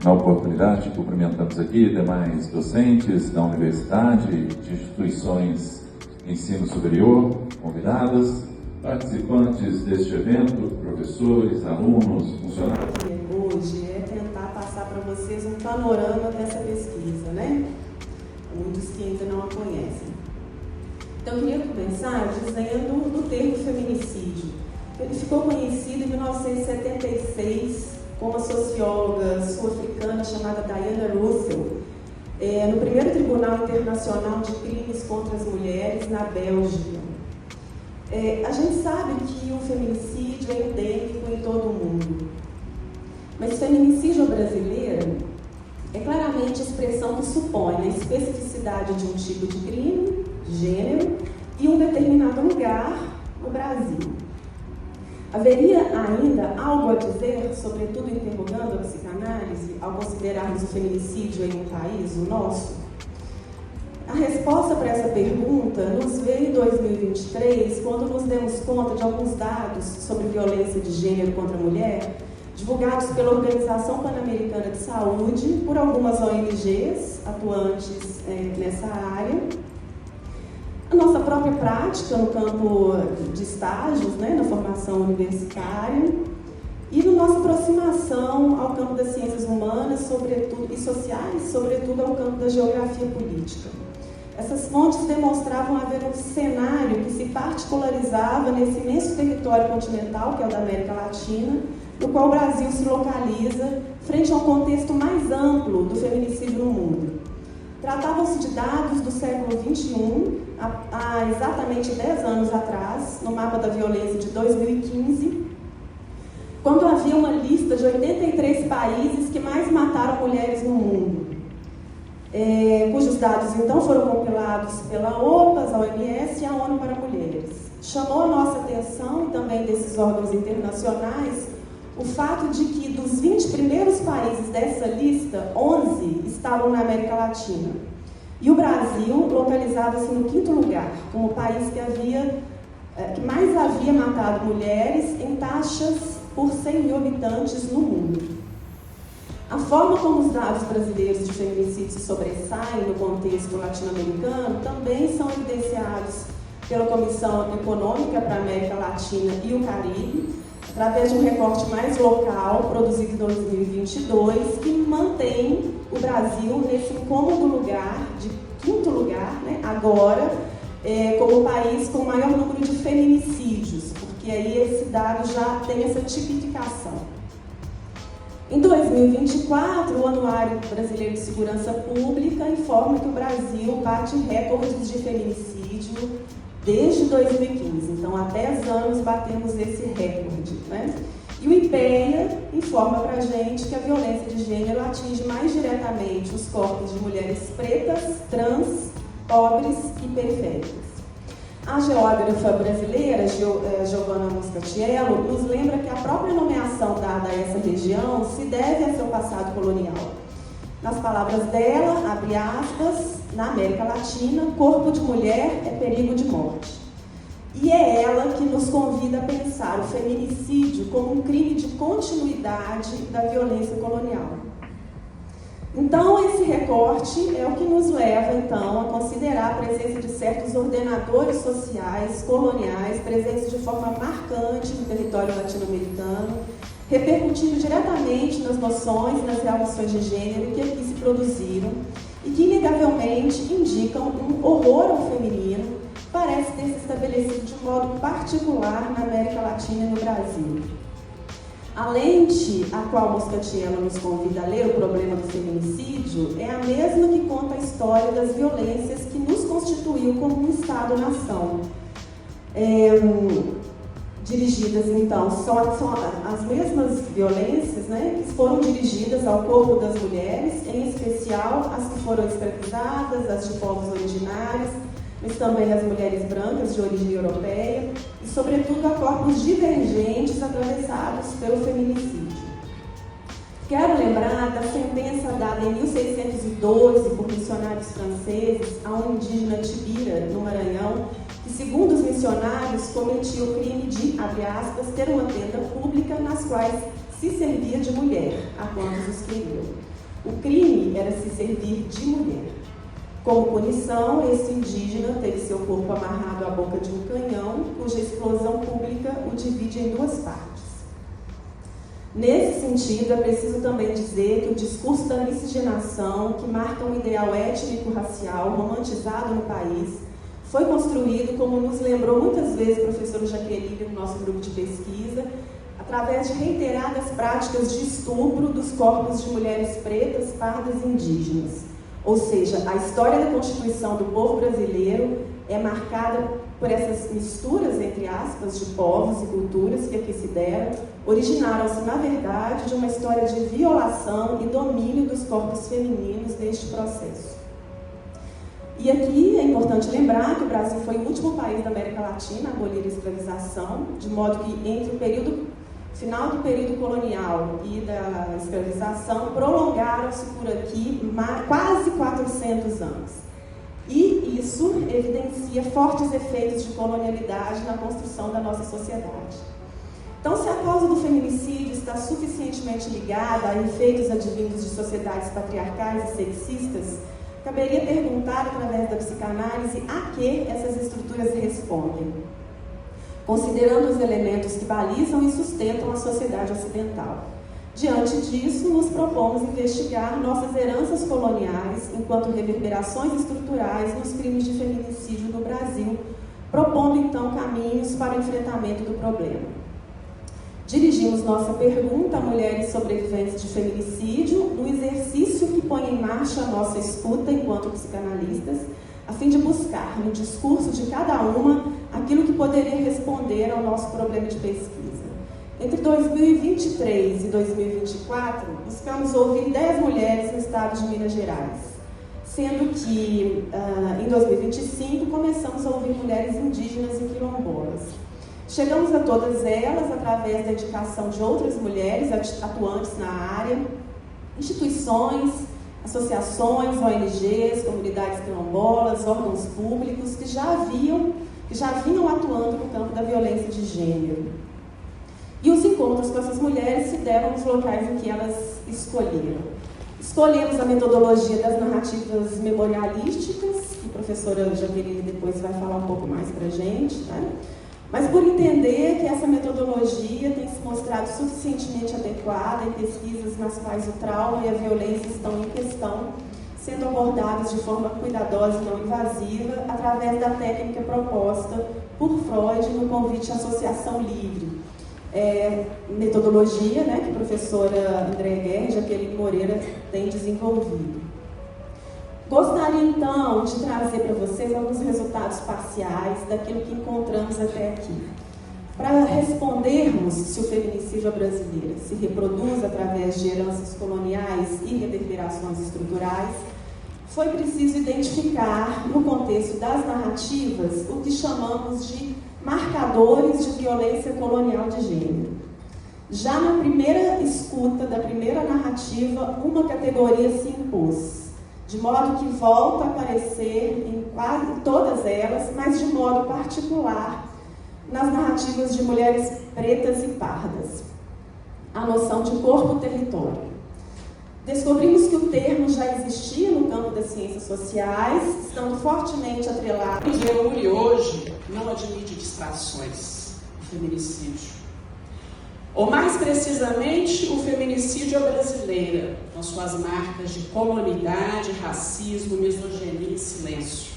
Na oportunidade, cumprimentamos aqui demais docentes da universidade, de instituições de ensino superior, convidadas, participantes deste evento, professores, alunos, funcionários. Hoje é tentar passar para vocês um panorama dessa pesquisa, né? Muitos que ainda não a conhecem. Então, eu queria começar dizendo do termo feminicídio. Ele ficou conhecido em 1976 com uma socióloga sul-africana chamada Diana Russell, no primeiro Tribunal Internacional de Crimes contra as Mulheres, na Bélgica. A gente sabe que o feminicídio é endêmico em todo o mundo, mas o feminicídio brasileiro é claramente a expressão que supõe a especificidade de um tipo de crime, gênero e um determinado lugar no Brasil. Haveria ainda algo a dizer, sobretudo interrogando a psicanálise, ao considerarmos o feminicídio em um país, o nosso? A resposta para essa pergunta nos veio em 2023, quando nos demos conta de alguns dados sobre violência de gênero contra a mulher, divulgados pela Organização Pan-Americana de Saúde, por algumas ONGs atuantes nessa área. A nossa própria prática no campo de estágios, na formação universitária, e na nossa aproximação ao campo das ciências humanas e sociais, sobretudo ao campo da geografia política. Essas fontes demonstravam haver um cenário que se particularizava nesse imenso território continental, que é o da América Latina, no qual o Brasil se localiza frente a um contexto mais amplo do feminicídio no mundo. Tratavam-se de dados do século XXI, há exatamente 10 anos atrás, no mapa da violência de 2015, quando havia uma lista de 83 países que mais mataram mulheres no mundo, cujos dados então foram compilados pela OPAS, a OMS e a ONU para Mulheres. Chamou a nossa atenção, e também desses órgãos internacionais, o fato de que dos 20 primeiros países dessa lista, 11 estavam na América Latina. E o Brasil localizava-se no 5º lugar, como o país que mais havia matado mulheres em taxas por 100 mil habitantes no mundo. A forma como os dados brasileiros de feminicídio se sobressaem no contexto latino-americano também são evidenciados pela Comissão Econômica para a América Latina e o Caribe, através de um recorte mais local, produzido em 2022, que mantém o Brasil nesse incômodo lugar, de 5º lugar, agora, como o país com o maior número de feminicídios, porque aí esse dado já tem essa tipificação. Em 2024, o Anuário Brasileiro de Segurança Pública informa que o Brasil bate recordes de feminicídio desde 2015, então há 10 anos batemos esse recorde, E o IPEA informa para a gente que a violência de gênero atinge mais diretamente os corpos de mulheres pretas, trans, pobres e periféricas. A geógrafa brasileira, Giovanna Moscatiello, nos lembra que a própria nomeação dada a essa região se deve a seu passado colonial. Nas palavras dela, abre aspas, na América Latina, corpo de mulher é perigo de morte. E é ela que nos convida a pensar o feminicídio como um crime de continuidade da violência colonial. Então, esse recorte é o que nos leva, então, a considerar a presença de certos ordenadores sociais coloniais presentes de forma marcante no território latino-americano, repercutindo diretamente nas noções e nas relações de gênero que aqui se produziram e que, inegavelmente, indicam um horror ao feminino, parece ter se estabelecido de modo particular na América Latina e no Brasil. A lente a qual Moscatiello nos convida a ler o problema do feminicídio é a mesma que conta a história das violências que nos constituiu como um Estado-nação. Dirigidas, então, são as mesmas violências, que foram dirigidas ao corpo das mulheres, em especial as que foram escravizadas, as de povos originários, mas também as mulheres brancas de origem europeia, e, sobretudo, a corpos divergentes atravessados pelo feminicídio. Quero lembrar da sentença dada em 1612 por missionários franceses a um indígena Tibira, no Maranhão, que, segundo os missionários, cometia o crime de, abre aspas, ter uma tenda pública nas quais se servia de mulher, a quantos escreveu. O crime era se servir de mulher. Como punição, esse indígena teve seu corpo amarrado à boca de um canhão, cuja explosão pública o divide em duas partes. Nesse sentido, é preciso também dizer que o discurso da miscigenação, que marca um ideal étnico-racial romantizado no país, foi construído, como nos lembrou muitas vezes o professor Jaqueline no nosso grupo de pesquisa, através de reiteradas práticas de estupro dos corpos de mulheres pretas, pardas e indígenas. Ou seja, a história da constituição do povo brasileiro é marcada por essas misturas, entre aspas, de povos e culturas que aqui se deram, originaram-se, na verdade, de uma história de violação e domínio dos corpos femininos neste processo. E aqui é importante lembrar que o Brasil foi o último país da América Latina a abolir a escravização, de modo que entre o final do período colonial e da escravização prolongaram-se por aqui quase 400 anos. E isso evidencia fortes efeitos de colonialidade na construção da nossa sociedade. Então, se a causa do feminicídio está suficientemente ligada a efeitos advindos de sociedades patriarcais e sexistas, caberia perguntar, através da psicanálise, a que essas estruturas respondem, considerando os elementos que balizam e sustentam a sociedade ocidental. Diante disso, nos propomos investigar nossas heranças coloniais enquanto reverberações estruturais nos crimes de feminicídio no Brasil, propondo então caminhos para o enfrentamento do problema. Dirigimos nossa pergunta a mulheres sobreviventes de feminicídio, no exercício que põe em marcha a nossa escuta enquanto psicanalistas, a fim de buscar, no discurso de cada uma, aquilo que poderia responder ao nosso problema de pesquisa. Entre 2023 e 2024, buscamos ouvir 10 mulheres no estado de Minas Gerais, sendo que, em 2025, começamos a ouvir mulheres indígenas e quilombolas. Chegamos a todas elas através da indicação de outras mulheres atuantes na área, instituições, associações, ONGs, comunidades quilombolas, órgãos públicos que já vinham atuando no campo da violência de gênero. E os encontros com essas mulheres se deram nos locais em que elas escolheram. Escolhemos a metodologia das narrativas memorialísticas, que a professora Jaqueline depois vai falar um pouco mais para a gente, né? Mas por entender que essa metodologia tem se mostrado suficientemente adequada em pesquisas nas quais o trauma e a violência estão em questão, sendo abordados de forma cuidadosa e não invasiva, através da técnica proposta por Freud no convite à associação livre. Metodologia, né, que a professora Andréa Guerra e Jaqueline Moreira têm desenvolvido. Gostaria, então, de trazer para vocês alguns resultados parciais daquilo que encontramos até aqui. Para respondermos se o feminicídio brasileiro se reproduz através de heranças coloniais e reverberações estruturais, foi preciso identificar, no contexto das narrativas, o que chamamos de marcadores de violência colonial de gênero. Já na primeira escuta da primeira narrativa, uma categoria se impôs, de modo que volta a aparecer em quase todas elas, mas de modo particular nas narrativas de mulheres pretas e pardas: a noção de corpo-território. Descobrimos que o termo já existia no campo das ciências sociais, estando fortemente atrelado. O Geuri hoje não admite distrações, o feminicídio. Ou mais precisamente, o feminicídio brasileiro, com suas marcas de colonialidade, racismo, misoginia e silêncio.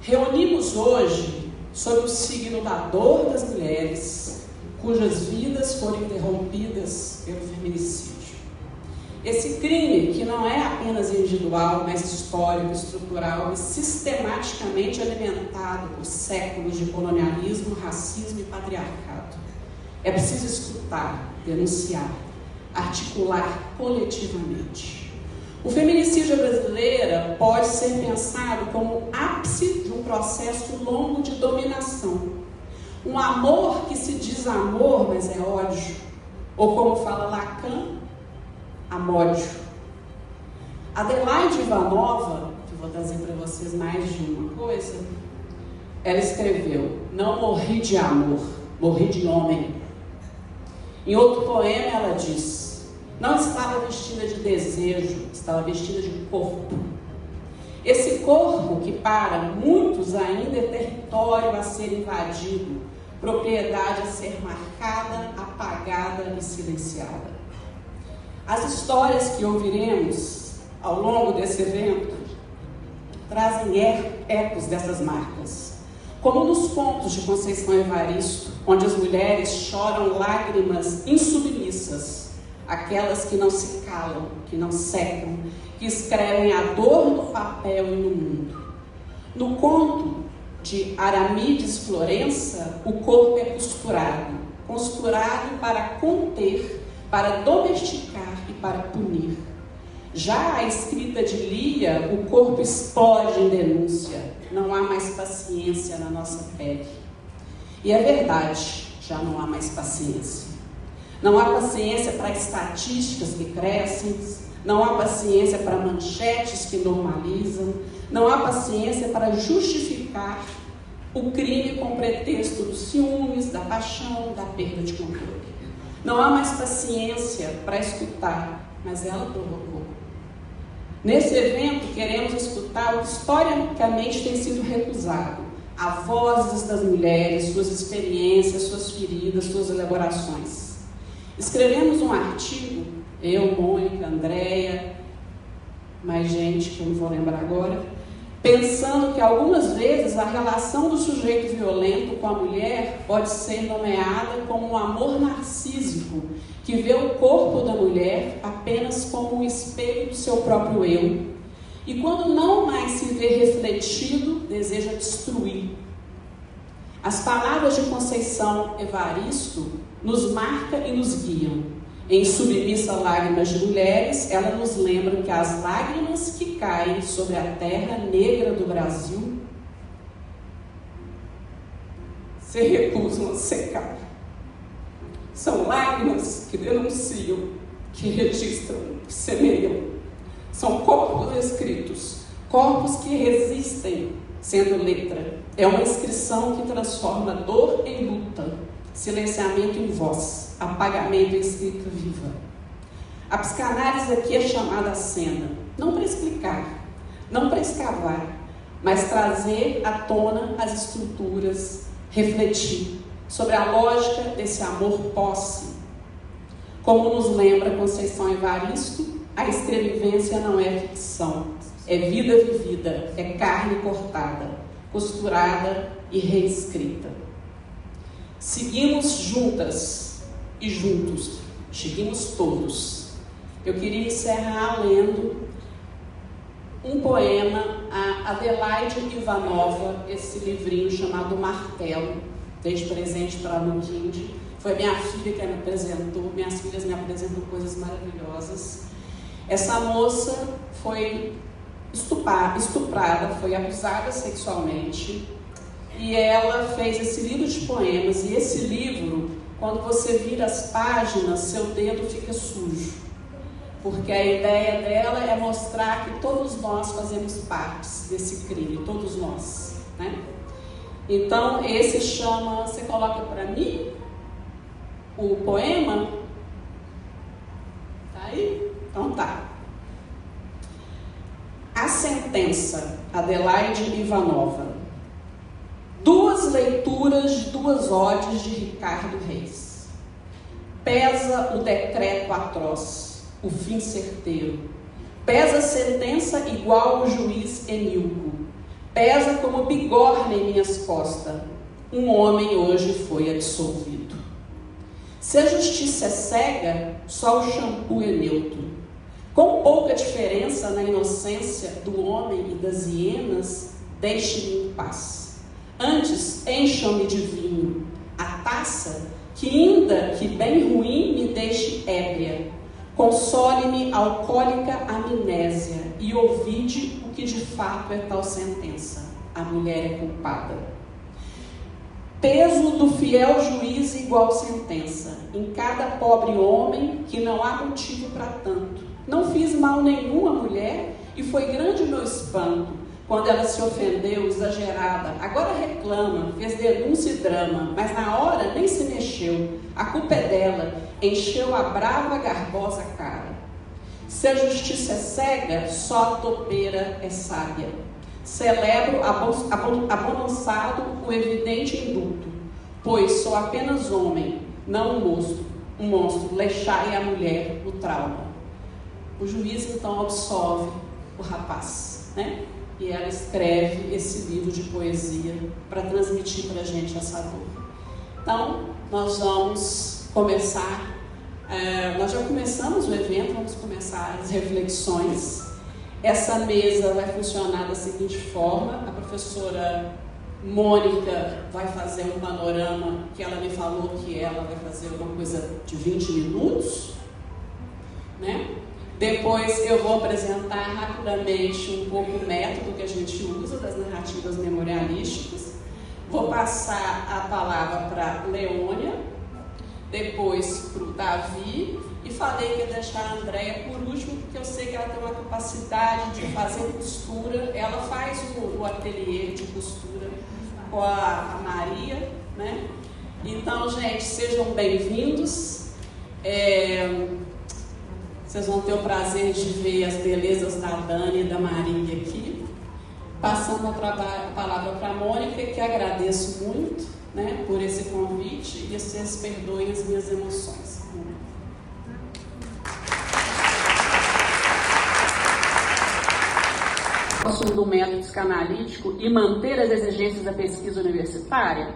Reunimos hoje sob o signo da dor das mulheres, cujas vidas foram interrompidas pelo feminicídio. Esse crime, que não é apenas individual, mas histórico, estrutural e sistematicamente alimentado por séculos de colonialismo, racismo e patriarcado. É preciso escutar, denunciar, articular coletivamente. O feminicídio brasileiro pode ser pensado como ápice de um processo longo de dominação. Um amor que se diz amor, mas é ódio. Ou como fala Lacan, amódio. Adelaide Ivanova, que vou trazer para vocês mais de uma coisa, ela escreveu: não morri de amor, morri de homem. Em outro poema ela diz: não estava vestida de desejo, estava vestida de corpo. Esse corpo que para muitos ainda é território a ser invadido, propriedade a ser marcada, apagada e silenciada. As histórias que ouviremos ao longo desse evento trazem ecos dessas marcas, como nos contos de Conceição Evaristo, onde as mulheres choram lágrimas insubmissas, aquelas que não se calam, que não secam, que escrevem a dor no papel e no mundo. No conto de Aramides Florença, o corpo é costurado para conter, para domesticar e para punir. Já a escrita de Lia, o corpo explode em denúncia, não há mais paciência na nossa pele. E é verdade, já não há mais paciência. Não há paciência para estatísticas que crescem, não há paciência para manchetes que normalizam, não há paciência para justificar o crime com pretexto dos ciúmes, da paixão, da perda de controle. Não há mais paciência para escutar, mas ela provocou. Nesse evento, queremos escutar o que historicamente tem sido recusado, as vozes das mulheres, suas experiências, suas feridas, suas elaborações. Escrevemos um artigo, eu, Mônica, Andréia, mais gente que eu não vou lembrar agora, pensando que algumas vezes a relação do sujeito violento com a mulher pode ser nomeada como um amor narcísico, que vê o corpo da mulher apenas como um espelho do seu próprio eu. E quando não mais se vê refletido, deseja destruir. As palavras de Conceição Evaristo nos marcam e nos guiam. Em Submissa Lágrimas de Mulheres, ela nos lembra que as lágrimas que caem sobre a terra negra do Brasil se recusam a secar. São lágrimas que denunciam, que registram, que semeiam. São corpos escritos, corpos que resistem, sendo letra. É uma inscrição que transforma dor em luta, silenciamento em voz, apagamento em escrita viva. A psicanálise aqui é chamada à cena, não para explicar, não para escavar, mas trazer à tona as estruturas, refletir sobre a lógica desse amor-posse. Como nos lembra Conceição Evaristo, a escrevivência não é ficção, é vida vivida, é carne cortada, costurada e reescrita. Seguimos juntas e juntos, seguimos todos. Eu queria encerrar lendo um poema a Adelaide Ivanova, esse livrinho chamado Martelo, desde presente para a Luquinde. Foi minha filha que me apresentou, minhas filhas me apresentam coisas maravilhosas. Essa moça foi estuprada, foi abusada sexualmente, e ela fez esse livro de poemas. E esse livro, quando você vira as páginas, seu dedo fica sujo, porque a ideia dela é mostrar que todos nós fazemos parte desse crime, todos nós, né? Então, esse chama, você coloca para mim o poema? Tá aí? Então tá. A sentença, Adelaide Ivanova. 2 leituras de 2 odes de Ricardo Reis. Pesa o decreto atroz, o fim certeiro. Pesa a sentença igual o juiz Emilco. Pesa como bigorna em minhas costas. Um homem hoje foi absolvido. Se a justiça é cega, só o shampoo é neutro. Com pouca diferença na inocência do homem e das hienas, deixe-me em paz. Antes, encham-me de vinho, a taça que, ainda que bem ruim, me deixe ébria. Console-me alcoólica amnésia e ouvide o que de fato é tal sentença. A mulher é culpada. Peso do fiel juiz igual sentença. Em cada pobre homem que não há motivo para tanto. Não fiz mal nenhum à mulher e foi grande o meu espanto. quando ela se ofendeu, exagerada, agora reclama, fez denúncia e drama, mas na hora nem se mexeu. A culpa é dela, encheu a brava, garbosa cara. Se a justiça é cega, só a topeira é sábia. Celebro abalançado o evidente indulto, pois sou apenas homem, não um monstro, lexai a mulher no trauma. O juiz então absolve o rapaz, né? E ela escreve esse livro de poesia para transmitir para a gente essa dor. Então, nós vamos começar, nós já começamos o evento, vamos começar as reflexões. Essa mesa vai funcionar da seguinte forma: a professora Mônica vai fazer um panorama que ela me falou que ela vai fazer uma coisa de 20 minutos, né? Depois eu vou apresentar rapidamente um pouco o método que a gente usa das narrativas memorialísticas. Vou passar a palavra para Leônia, depois para o Davi, e falei que ia deixar a Andréia por último, porque eu sei que ela tem uma capacidade de fazer costura. Ela faz o ateliê de costura com a Maria, né? Então, gente, sejam bem-vindos. Vocês vão ter o prazer de ver as belezas da Dani e da Maria aqui. Passando a palavra para a Mônica, que agradeço muito, né, por esse convite, e vocês perdoem as minhas emoções. Do método psicanalítico e manter as exigências da pesquisa universitária,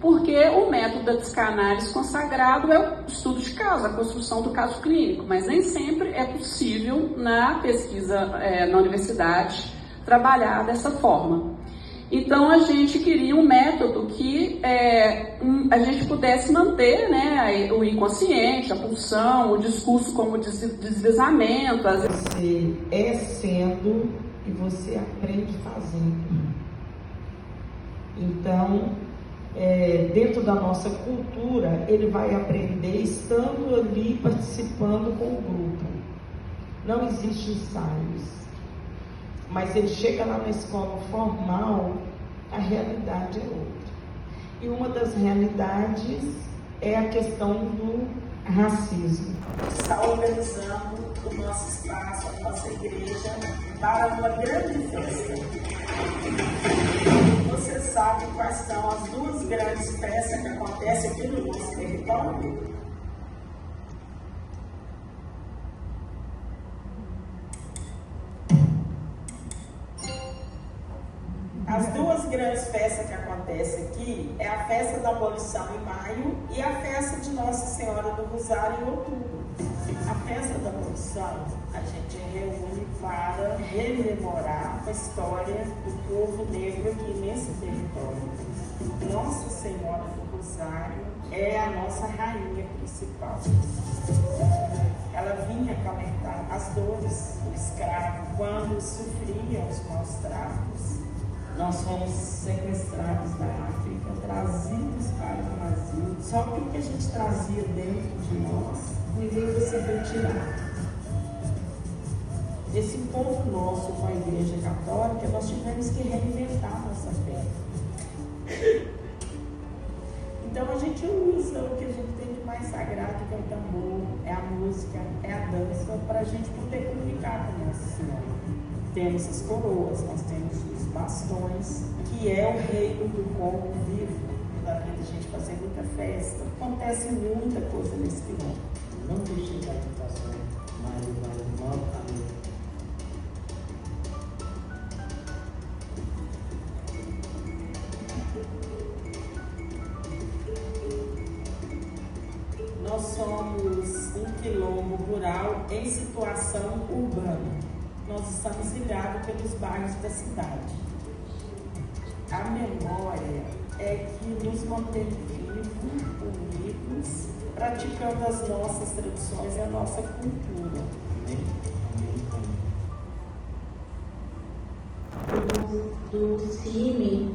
porque o método da psicanálise consagrado é o estudo de caso, a construção do caso clínico, mas nem sempre é possível na pesquisa na universidade trabalhar dessa forma. Então a gente queria um método que a gente pudesse manter, né, o inconsciente, a pulsão, o discurso como deslizamento. Você é sendo e você aprende fazendo. Então, dentro da nossa cultura, ele vai aprender estando ali, participando com o grupo. Não existe ensaios, mas ele chega lá na escola formal, a realidade é outra. E uma das realidades é a questão do racismo. Está organizando o nosso espaço, a nossa igreja, para uma grande festa. Você sabe quais são as duas grandes festas que acontecem aqui no nosso território? As duas grandes festas que acontecem aqui é a festa da abolição em maio e a festa de Nossa Senhora do Rosário em outubro. A festa da abolição a gente reúne para rememorar a história do povo negro aqui nesse território. Nossa Senhora do Rosário é a nossa rainha principal. Ela vinha acalentar as dores do escravo quando sofriam os maus tratos. Nós fomos sequestrados da África, trazidos para o Brasil. Só que o que a gente trazia dentro de nós, ninguém conseguiu tirar. Esse povo nosso com a Igreja Católica, nós tivemos que reinventar a nossa fé. Então a gente usa o que a gente tem de mais sagrado, que é o tambor, é a música, é a dança, para a gente poder comunicar com Nossa Senhora. Temos as coroas, nós temos os bastões, que é o reino do corpo vivo, da vida a gente fazer muita festa. Acontece muita coisa nesse quilômetro. Não deixe da educação, mas o maior caminho. Nós somos um quilombo rural em situação urbana. Nós estamos ilhados pelos bairros da cidade. A memória é que nos mantém vivos, unidos, praticando as nossas tradições e a nossa cultura. Do CIMI,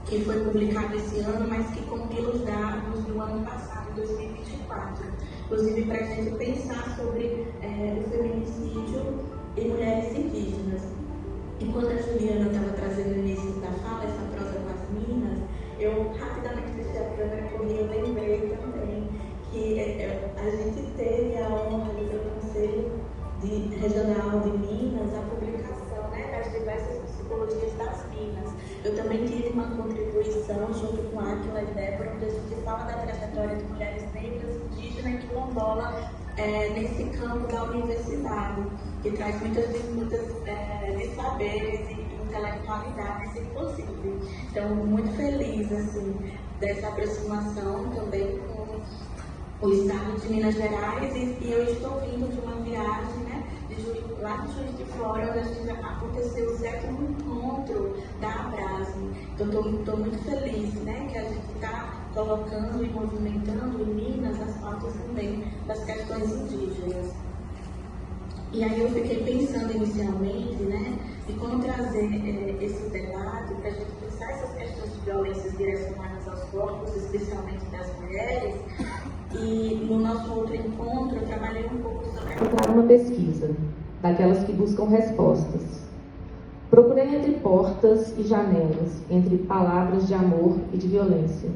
que foi publicado esse ano, mas que compila os dados do ano passado, 2024. Inclusive, para a gente pensar sobre o feminicídio e mulheres indígenas. Enquanto a Juliana estava trazendo no início da fala, essa prosa com as minas, eu rapidamente deixei a câmera porque eu lembrei também que a gente teve a honra do Conselho Regional de Minas, a publicação, né, das diversas psicologias das minas. Eu também tive uma contribuição junto com a Aquila e Débora, onde a gente fala da trajetória de mulheres negras, indígenas e quilombola nesse campo da universidade, que traz muitas disputas de saberes e intelectualidade, se possível. Então, muito feliz assim, dessa aproximação também com o estado de Minas Gerais, e eu estou vindo de uma viagem, né, lá de Juiz de Fora, onde aconteceu o 7º encontro da Abrasme. Então, estou muito feliz, né, que a gente está colocando e movimentando em Minas as pautas também das questões indígenas. E aí eu fiquei pensando inicialmente, né, de como trazer esse debate para a gente pensar essas questões de violências direcionadas aos corpos, especialmente das mulheres. E no nosso outro encontro eu trabalhei um pouco sobre uma pesquisa, daquelas que buscam respostas. Procurei entre portas e janelas, entre palavras de amor e de violência.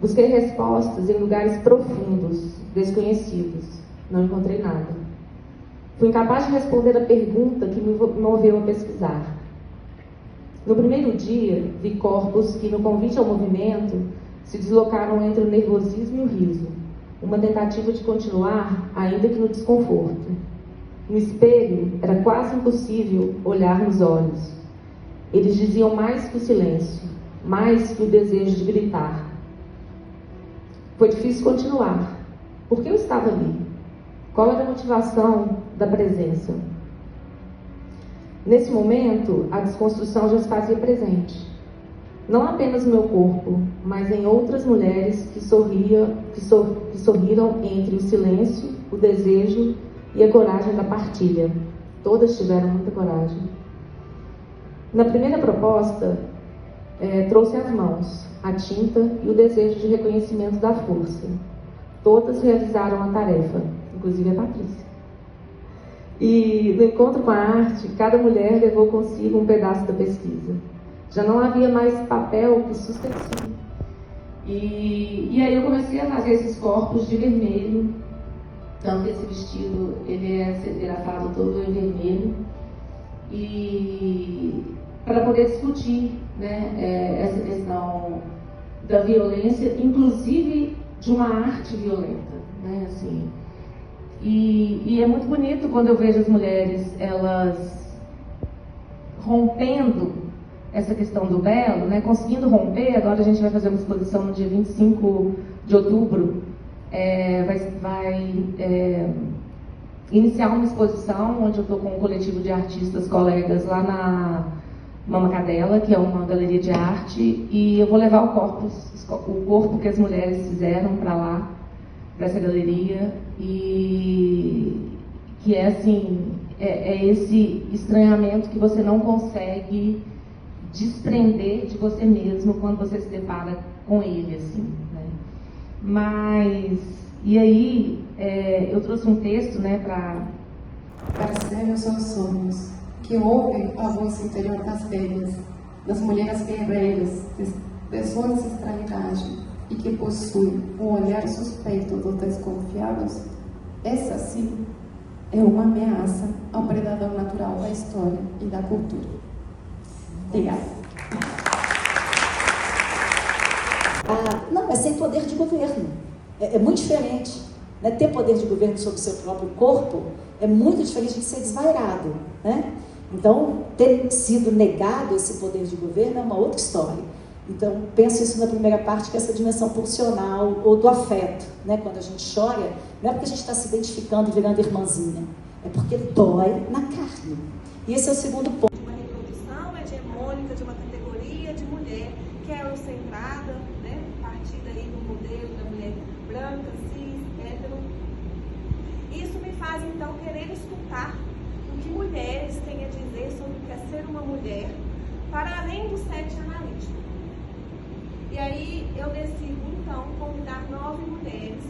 Busquei respostas em lugares profundos, desconhecidos. Não encontrei nada. Fui incapaz de responder a pergunta que me moveu a pesquisar. No primeiro dia, vi corpos que, no convite ao movimento, se deslocaram entre o nervosismo e o riso, uma tentativa de continuar, ainda que no desconforto. No espelho, era quase impossível olhar nos olhos. Eles diziam mais que o silêncio, mais que o desejo de gritar. Foi difícil continuar. Por que eu estava ali? Qual era a motivação da presença? Nesse momento, a desconstrução já se fazia presente. Não apenas no meu corpo, mas em outras mulheres que sorriram entre o silêncio, o desejo e a coragem da partilha. Todas tiveram muita coragem. Na primeira proposta, trouxe as mãos, a tinta e o desejo de reconhecimento da força. Todas realizaram a tarefa, inclusive a Patrícia. E no encontro com a arte, cada mulher levou consigo um pedaço da pesquisa. Já não havia mais papel que sustentasse. E aí eu comecei a fazer esses corpos de vermelho. Tanto que esse vestido, ele é serigrafado todo em vermelho. E para poder discutir, né, essa questão da violência, inclusive de uma arte violenta, né, assim. E é muito bonito quando eu vejo as mulheres, elas rompendo essa questão do belo, né, conseguindo romper. Agora a gente vai fazer uma exposição no dia 25 de outubro, vai iniciar uma exposição onde eu estou com um coletivo de artistas, colegas, lá na Mama Cadela, que é uma galeria de arte, e eu vou levar o corpo que as mulheres fizeram para lá, para essa galeria, e que é assim, esse estranhamento que você não consegue desprender de você mesmo quando você se depara com ele, assim, né? Mas, e aí, eu trouxe um texto, né, para ser os seus sonhos, que ouve a voz interior das velhas, das mulheres guerreiras, de sua ancestralidade, e que possui um olhar suspeito dos desconfiados. Essa, sim, é uma ameaça ao predador natural da história e da cultura. Obrigada. Não, é sem poder de governo. É muito diferente. Né? Ter poder de governo sobre o seu próprio corpo é muito diferente de ser desvairado. Né? Então, ter sido negado esse poder de governo é uma outra história. Então, penso isso na primeira parte, que é essa dimensão pulsional ou do afeto. Né? Quando a gente chora, não é porque a gente está se identificando e virando irmãzinha, é porque dói na carne. E esse é o segundo ponto. Uma reprodução hegemônica de uma categoria de mulher que é eurocentrada, né? Partida aí do modelo da mulher branca, cis, hétero. Isso me faz, então, querer escutar o que mulheres têm a dizer sobre o que é ser uma mulher, para além do sexo analítico. E aí eu decido, então, convidar 9 mulheres